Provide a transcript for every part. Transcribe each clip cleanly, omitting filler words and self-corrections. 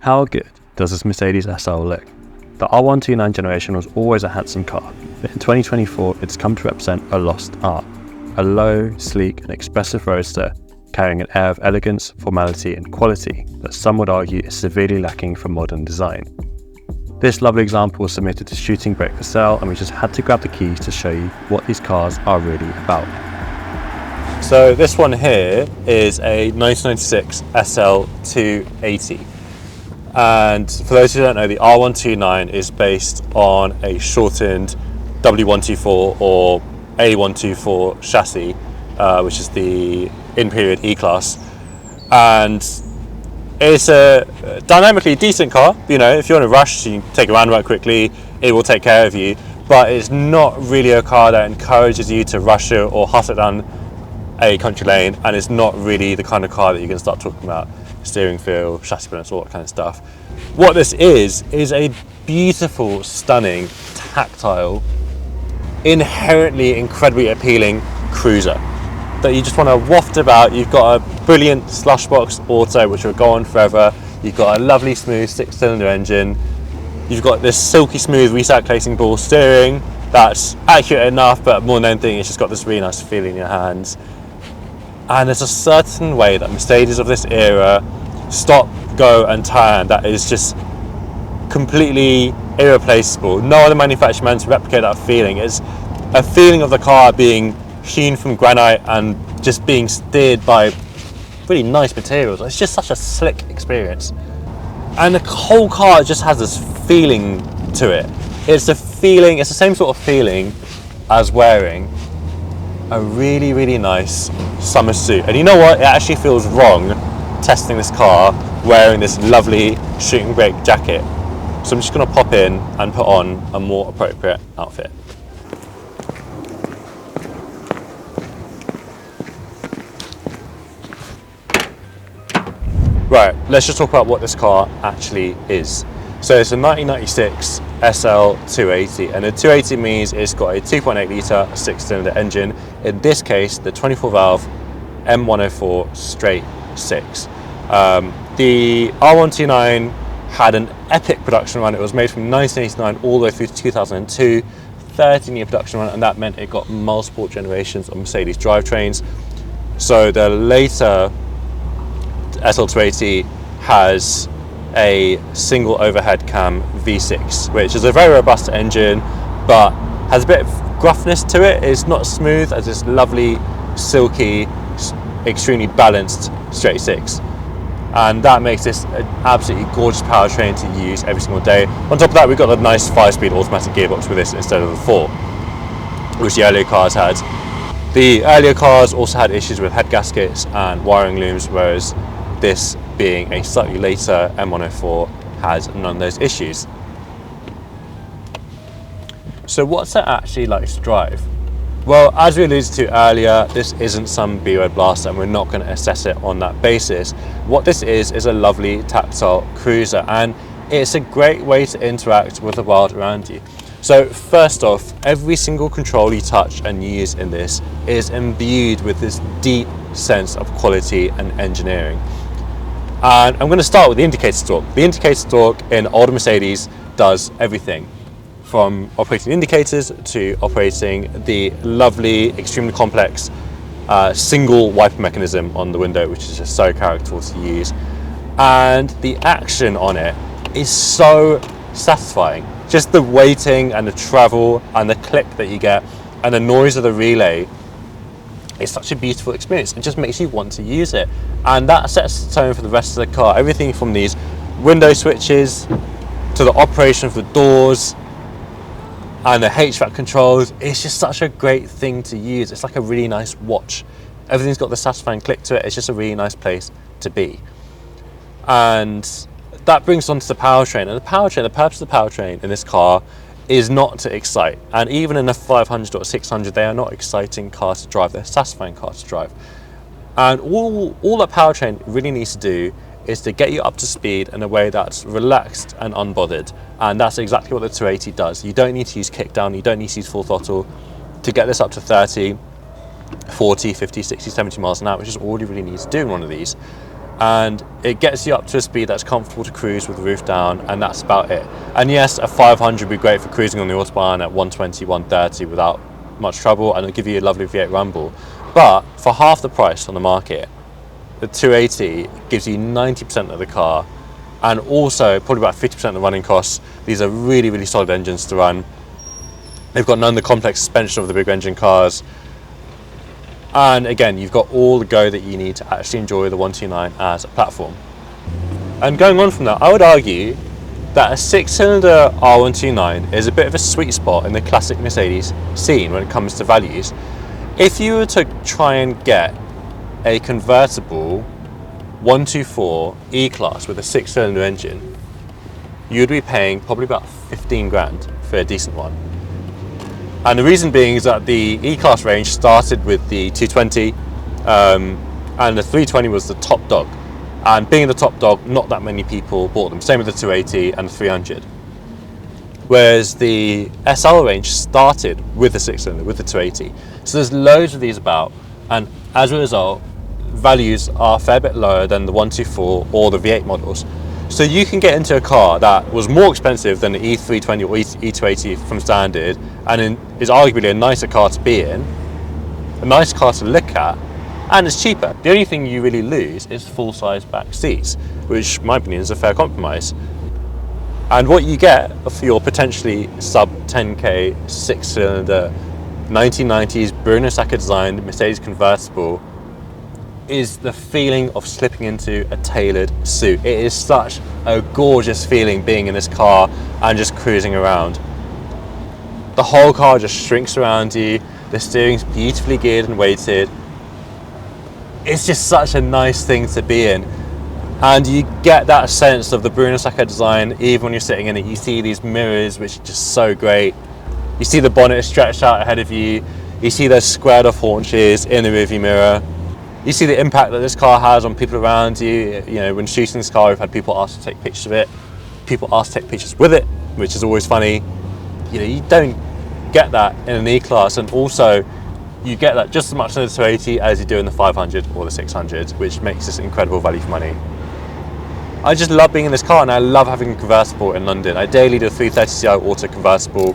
How good does this Mercedes SL look? The R129 generation was always a handsome car, but in 2024 it's come to represent a lost art. A low, sleek and expressive roadster carrying an air of elegance, formality and quality that some would argue is severely lacking from modern design. This lovely example was submitted to Shooting Brake for sale, and we just had to grab the keys to show you what these cars are really about. So this one here is a 1996 SL280. And for those who don't know, the R129 is based on a shortened W124 or A124 chassis, which is the in-period E-Class. And it's a dynamically decent car. You know, if you're in a rush, you can take a roundabout quickly, it will take care of you. But it's not really a car that encourages you to rush it or hustle it down a country lane, and it's not really the kind of car that you can start talking about steering feel, chassis balance, all that kind of stuff. What this is a beautiful, stunning, tactile, inherently incredibly appealing cruiser that you just want to waft about. You've got a brilliant slush box auto which will go on forever. You've got a lovely smooth 6-cylinder engine. You've got this silky smooth recirculating ball steering that's accurate enough, but more than anything it's just got this really nice feeling in your hands. And there's a certain way that Mercedes of this era stop, go and turn that is just completely irreplaceable. No other manufacturer managed to replicate that feeling. It's a feeling of the car being hewn from granite and just being steered by really nice materials. It's just such a slick experience. And the whole car just has this feeling to it. It's the same sort of feeling as wearing a really, really nice summer suit. And you know what? It actually feels wrong testing this car wearing this lovely Shooting Brake jacket. So I'm just going to pop in and put on a more appropriate outfit. Right, let's just talk about what this car actually is. So it's a 1996 SL280, and a 280 means it's got a 2.8 litre 6-cylinder engine. In this case, the 24-valve M104 straight 6. The R129 had an epic production run. It was made from 1989 all the way through to 2002, 13-year production run, and that meant it got multiple generations of Mercedes drivetrains. So the later SL280 has a single overhead cam V6, which is a very robust engine, but has a bit of gruffness to it. It's not smooth as this lovely, silky, extremely balanced straight 6. And that makes this an absolutely gorgeous powertrain to use every single day. On top of that, we've got a nice 5-speed automatic gearbox with this instead of the 4, which the earlier cars had. The earlier cars also had issues with head gaskets and wiring looms, whereas this, being a slightly later M104, has none of those issues. So what's it actually like to drive? Well, as we alluded to earlier, this isn't some B-road blaster, and we're not going to assess it on that basis. What this is a lovely tactile cruiser, and it's a great way to interact with the world around you. So first off, every single control you touch and use in this is imbued with this deep sense of quality and engineering. And I'm going to start with the indicator stalk. The indicator stalk in older Mercedes does everything from operating indicators to operating the lovely, extremely complex single wiper mechanism on the window, which is just so characterful to use. And the action on it is so satisfying. Just the weighting and the travel and the click that you get and the noise of the relay. It's such a beautiful experience. It just makes you want to use it. And that sets the tone for the rest of the car. Everything from these window switches to the operation of the doors and the HVAC controls. It's just such a great thing to use. It's like a really nice watch. Everything's got the satisfying click to it. It's just a really nice place to be. And that brings us on to the powertrain. And the purpose of the powertrain in this car is not to excite. And even in a 500 or 600, they are not exciting cars to drive. They're satisfying cars to drive. And all that powertrain really needs to do is to get you up to speed in a way that's relaxed and unbothered. And that's exactly what the 280 does. You don't need to use kickdown, you don't need to use full throttle to get this up to 30, 40, 50, 60, 70 miles an hour, which is all you really need to do in one of these. and it gets you up to a speed that's comfortable to cruise with the roof down, and that's about it. And yes, a 500 would be great for cruising on the Autobahn at 120, 130 without much trouble, and it'll give you a lovely V8 rumble. But for half the price on the market, the 280 gives you 90% of the car, and also probably about 50% of the running costs. These are really, really solid engines to run. They've got none of the complex suspension of the big engine cars. And again, you've got all the go that you need to actually enjoy the 129 as a platform. And going on from that, I would argue that a 6-cylinder R129 is a bit of a sweet spot in the classic Mercedes scene when it comes to values. If you were to try and get a convertible 124 E-Class with a 6-cylinder engine, you'd be paying probably about 15 grand for a decent one. And the reason being is that the E-Class range started with the 220, and the 320 was the top dog. And being the top dog, not that many people bought them. Same with the 280 and the 300. Whereas the SL range started with the 6-cylinder, with the 280. So there's loads of these about, and as a result, values are a fair bit lower than the 124 or the V8 models. So you can get into a car that was more expensive than the E320 or E280 from standard, and is arguably a nicer car to be in, a nice car to look at, and it's cheaper. The only thing you really lose is full-size back seats, which in my opinion is a fair compromise. And what you get for your potentially sub 10k 6-cylinder 1990s Bruno Sacco designed Mercedes convertible is the feeling of slipping into a tailored suit. It is such a gorgeous feeling being in this car and just cruising around. The whole car just shrinks around you, the steering's beautifully geared and weighted. It's just such a nice thing to be in. And you get that sense of the Bruno Sacco design even when you're sitting in it. You see these mirrors, which are just so great. You see the bonnet stretched out ahead of you. You see those squared off haunches in the rearview mirror. You see the impact that this car has on people around you. You know, when shooting this car, we've had people ask to take pictures of it. People ask to take pictures with it, which is always funny. You know, you don't get that in an E-Class, and also you get that just as much in the 280 as you do in the 500 or the 600, which makes this incredible value for money. I just love being in this car, and I love having a convertible in London. I daily do a 330ci auto convertible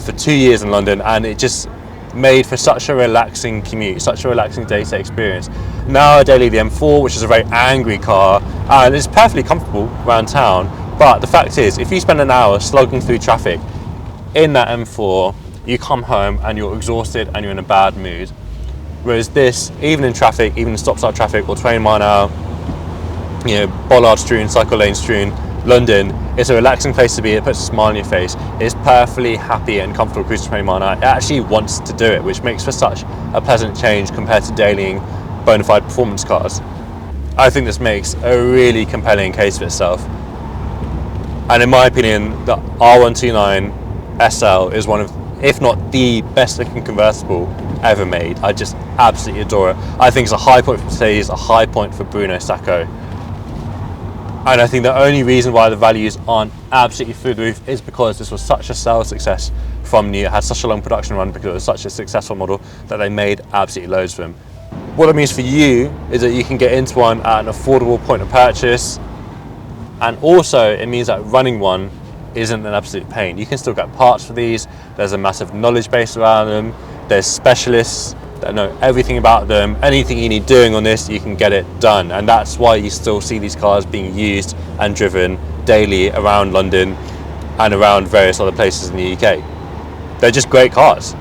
for 2 years in London, and it just made for such a relaxing commute, such a relaxing day-to-day experience. Now I daily the M4, which is a very angry car, and it's perfectly comfortable around town, but the fact is, if you spend an hour slogging through traffic in that M4, you come home and you're exhausted and you're in a bad mood. Whereas this, even in traffic, even in stop-start traffic or 20 mile an hour, you know, bollard strewn, cycle lane strewn, London, it's a relaxing place to be. It puts a smile on your face. It's perfectly happy and comfortable cruising 20 mile an hour. It actually wants to do it, which makes for such a pleasant change compared to dailying bona fide performance cars. I think this makes a really compelling case for itself. And in my opinion, the R129 SL is one of, if not the best looking convertible ever made. I just absolutely adore it. I think it's a high point for Mercedes, a high point for Bruno Sacco. And I think the only reason why the values aren't absolutely through the roof is because this was such a sales success from new. It had such a long production run because it was such a successful model that they made absolutely loads of them. What it means for you is that you can get into one at an affordable point of purchase, and also it means that running one isn't an absolute pain. You can still get parts for these. There's a massive knowledge base around them. There's specialists that know everything about them. Anything you need doing on this, you can get it done. And that's why you still see these cars being used and driven daily around London and around various other places in the UK. They're just great cars.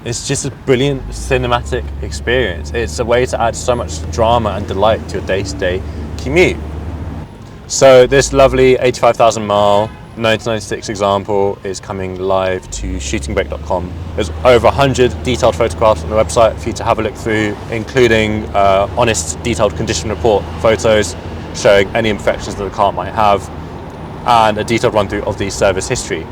It's just a brilliant cinematic experience. It's a way to add so much drama and delight to your day-to-day commute. So this lovely 85,000 mile 1996 example is coming live to shootingbrake.com. There's over 100 detailed photographs on the website for you to have a look through, including honest detailed condition report photos showing any imperfections that the car might have, and a detailed run through of the service history.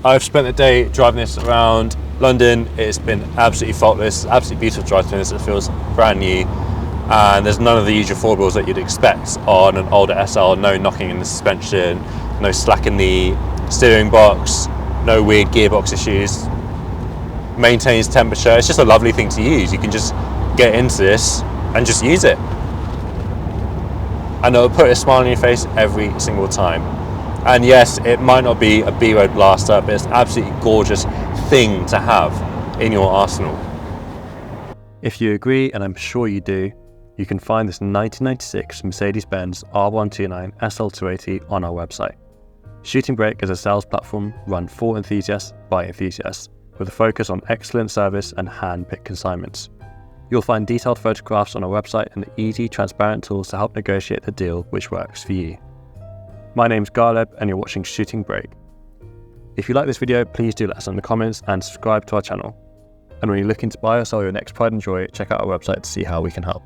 I've spent the day driving this around London. It's been absolutely faultless, absolutely beautiful to drive through this. It feels brand new, and there's none of the usual foibles that you'd expect on an older SL. No knocking in the suspension, no slack in the steering box, no weird gearbox issues, maintains temperature. It's just a lovely thing to use. You can just get into this and just use it. and it'll put a smile on your face every single time. And yes, it might not be a B-road blaster, but it's an absolutely gorgeous thing to have in your arsenal. If you agree, and I'm sure you do, you can find this 1996 Mercedes-Benz R129 SL280 on our website. Shooting Brake is a sales platform run for enthusiasts by enthusiasts, with a focus on excellent service and hand-picked consignments. You'll find detailed photographs on our website and easy, transparent tools to help negotiate the deal which works for you. My name's Ghaleb and you're watching Shooting Brake. If you like this video, please do let us know in the comments and subscribe to our channel. And when you're looking to buy or sell your next pride and joy, check out our website to see how we can help.